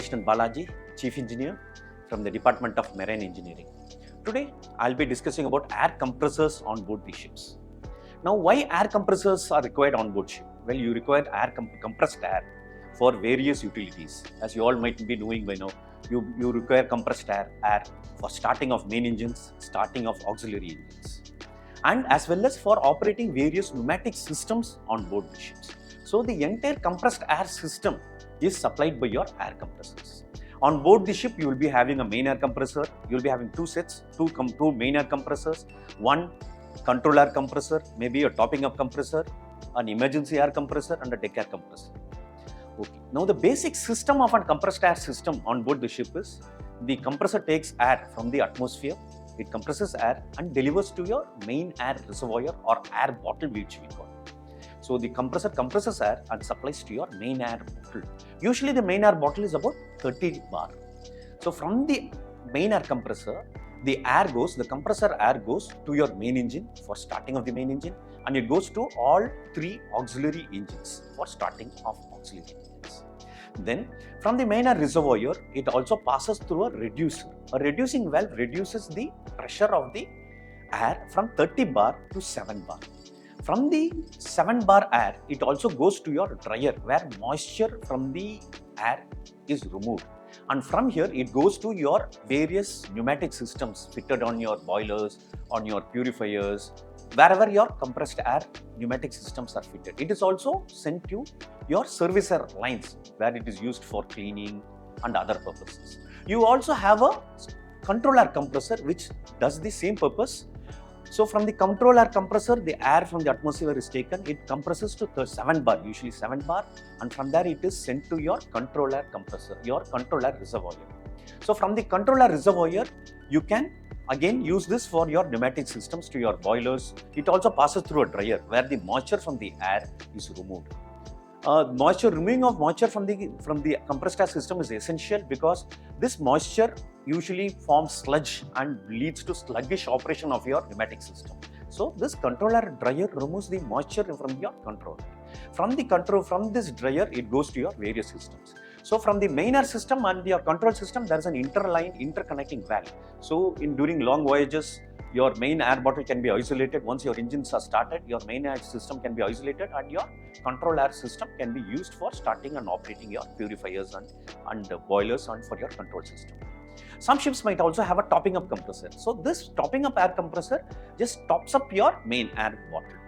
Compressors Balaji, Chief Engineer from the Department of Marine Engineering. Today, I'll be discussing about air compressors on board the ships. Now, why air compressors are required on board ship? Well, you require compressed air for various utilities. As you all might be knowing by now, you require compressed air for starting of main engines, starting of auxiliary engines, and as well as for operating various pneumatic systems on board the ships. So, the entire compressed air system is supplied by your air compressors. On board the ship, you will be having a main air compressor. You will be having two sets, two main air compressors, one control air compressor, maybe a topping up compressor, an emergency air compressor, and a deck air compressor. Okay. Now, the basic system of a compressed air system on board the ship is the compressor takes air from the atmosphere, it compresses air and delivers to your main air reservoir or air bottle, which we call. So, the compressor compresses air and supplies to your main air bottle. Usually, the main air bottle is about 30 bar. So, from the main air compressor, the compressor air goes to your main engine for starting of the main engine, and it goes to all three auxiliary engines for starting of auxiliary engines. Then, from the main air reservoir, it also passes through a reducer. A reducing valve reduces the pressure of the air from 30 bar to 7 bar. From the 7 bar air, it also goes to your dryer where moisture from the air is removed. And from here, it goes to your various pneumatic systems fitted on your boilers, on your purifiers, wherever your compressed air pneumatic systems are fitted. It is also sent to your servicer lines where it is used for cleaning and other purposes. You also have a control air compressor which does the same purpose. So, from the control air compressor, the air from the atmosphere is taken, it compresses to 7 bar, usually 7 bar, and from there it is sent to your control air compressor, your control air reservoir. So, from the control air reservoir, you can again use this for your pneumatic systems to your boilers. It also passes through a dryer where the moisture from the air is removed. Removing of moisture from the compressed air system is essential because this moisture usually forms sludge and leads to sluggish operation of your pneumatic system. So, this control air dryer removes the moisture from your control. From this dryer, it goes to your various systems. So, from the main air system and your control system, there is an interconnecting valve. So, during long voyages, your main air bottle can be isolated. Once your engines are started, your main air system can be isolated and your control air system can be used for starting and operating your purifiers and boilers and for your control system. Some ships might also have a topping up compressor. So, this topping up air compressor just tops up your main air bottle.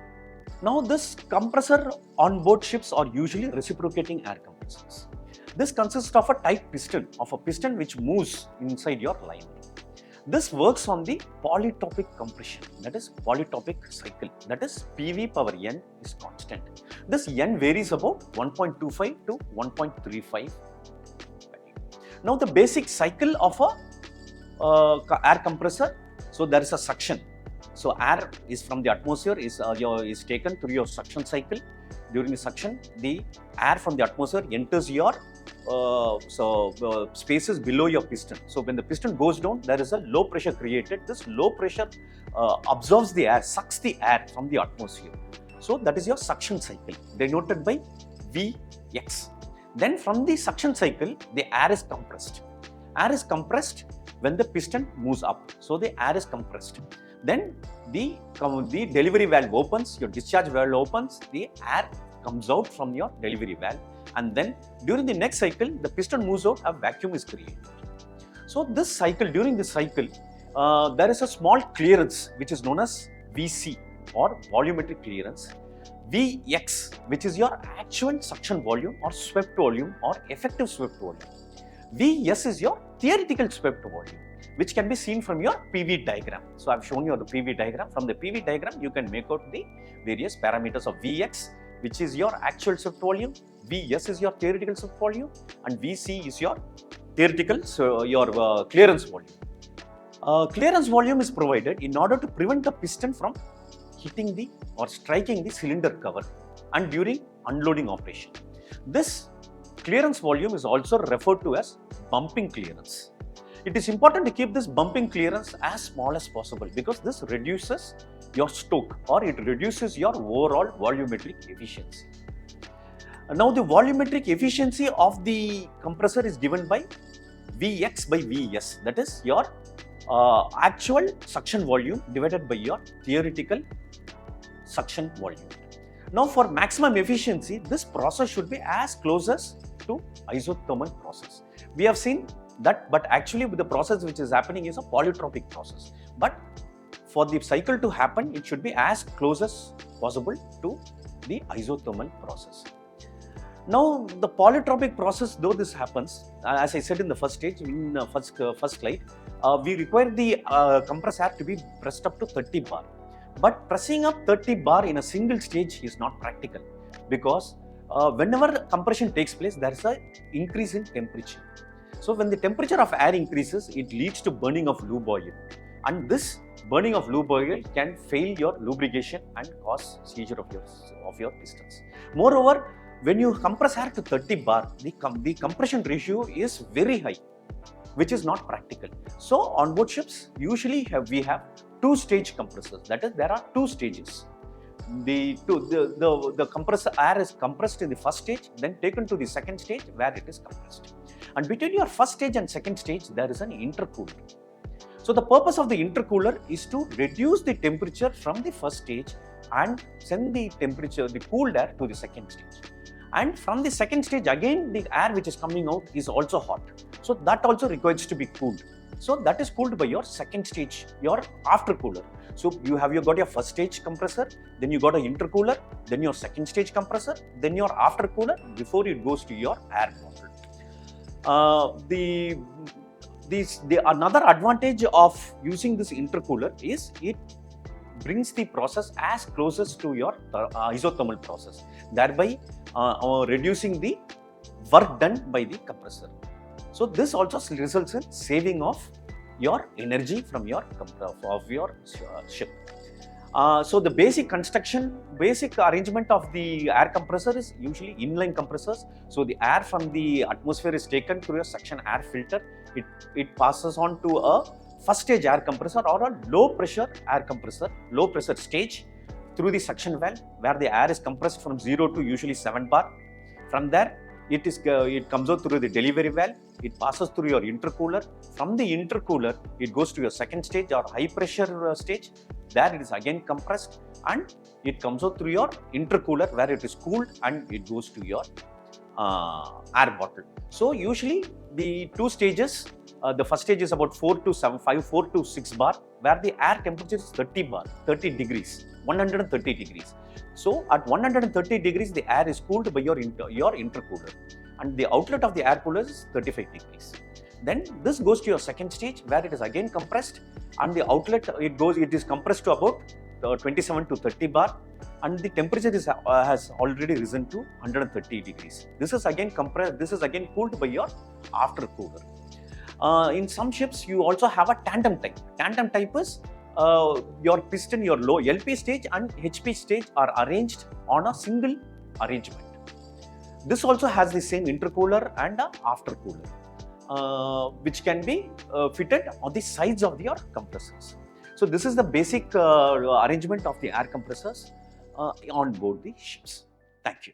Now, this compressor on board ships are usually reciprocating air compressors. This consists of a tight piston, which moves inside your line. This works on the polytopic compression, that is polytopic cycle, that is PV power N is constant. This N varies about 1.25 to 1.35. Now, the basic cycle of a air compressor, so there is a suction. So, air is from the atmosphere is taken through your suction cycle. During the suction, the air from the atmosphere enters your spaces below your piston. So, when the piston goes down, there is a low pressure created. This low pressure absorbs the air, sucks the air from the atmosphere. So, that is your suction cycle, denoted by Vx. Then, from the suction cycle, the air is compressed. Air is compressed when the piston moves up. So, the air is compressed. Then, the delivery valve opens, your discharge valve opens, the air comes out from your delivery valve, and then during the next cycle, the piston moves out, a vacuum is created. So, during this cycle, there is a small clearance which is known as Vc or volumetric clearance, Vx, which is your actual suction volume or swept volume or effective swept volume. Vs is your theoretical swept volume, which can be seen from your PV diagram. So, I have shown you the PV diagram. From the PV diagram, you can make out the various parameters of Vx, which is your actual swept volume, Vs is your theoretical swept volume, and Vc is your theoretical, clearance volume. Clearance volume is provided in order to prevent the piston from hitting or striking the cylinder cover and during unloading operation. This clearance volume is also referred to as bumping clearance. It is important to keep this bumping clearance as small as possible because this reduces your stoke or it reduces your overall volumetric efficiency. Now the volumetric efficiency of the compressor is given by Vx by Vs, that is your actual suction volume divided by your theoretical suction volume. Now for maximum efficiency, this process should be as close as to isothermal process. We have seen that, but actually with the process which is happening is a polytropic process. But for the cycle to happen, it should be as close as possible to the isothermal process. Now the polytropic process, though this happens, as I said in the first stage, in the first slide, we require the compressed air to be pressed up to 30 bar. But pressing up 30 bar in a single stage is not practical, because whenever compression takes place, there is an increase in temperature. So when the temperature of air increases, it leads to burning of lube oil, and this burning of lube oil can fail your lubrication and cause seizure of your pistons. Moreover, when you compress air to 30 bar, the compression ratio is very high, which is not practical. So on board ships, usually we have two-stage compressors. That is, there are two stages. The compressor air is compressed in the first stage, then taken to the second stage where it is compressed. And between your first stage and second stage, there is an intercooler. So the purpose of the intercooler is to reduce the temperature from the first stage and send the cooled air to the second stage. And from the second stage, again, the air which is coming out is also hot. So that also requires to be cooled. So that is cooled by your second stage, your aftercooler. So you got your first stage compressor, then you got an intercooler, then your second stage compressor, then your aftercooler before it goes to your air bottle. Another advantage of using this intercooler is it brings the process as closest to your isothermal process, thereby reducing the work done by the compressor. So this also results in saving of your energy from your ship. So the basic arrangement of the air compressor is usually inline compressors. So the air from the atmosphere is taken through a suction air filter. It passes on to a first stage air compressor or a low pressure stage through the suction valve, where the air is compressed from 0 to usually 7 bar. From there, it comes out through the delivery valve. It passes through your intercooler. From the intercooler, it goes to your second stage or high pressure stage. There it is again compressed, and it comes out through your intercooler where it is cooled, and it goes to your air bottle. So usually the two stages, the first stage is about 4 to 6 bar, where the air temperature is 30 degrees, 130 degrees. So at 130 degrees, the air is cooled by your intercooler, and the outlet of the air cooler is 35 degrees. Then this goes to your second stage, where it is again compressed, and the outlet it is compressed to about 27 to 30 bar, and the temperature has already risen to 130 degrees. This is again compressed. This is again cooled by your aftercooler. In some ships, you also have a tandem type. Tandem type is your piston, your low LP stage and HP stage are arranged on a single arrangement. This also has the same intercooler and aftercooler, which can be fitted on the sides of your compressors. So this is the basic arrangement of the air compressors on board the ships. Thank you.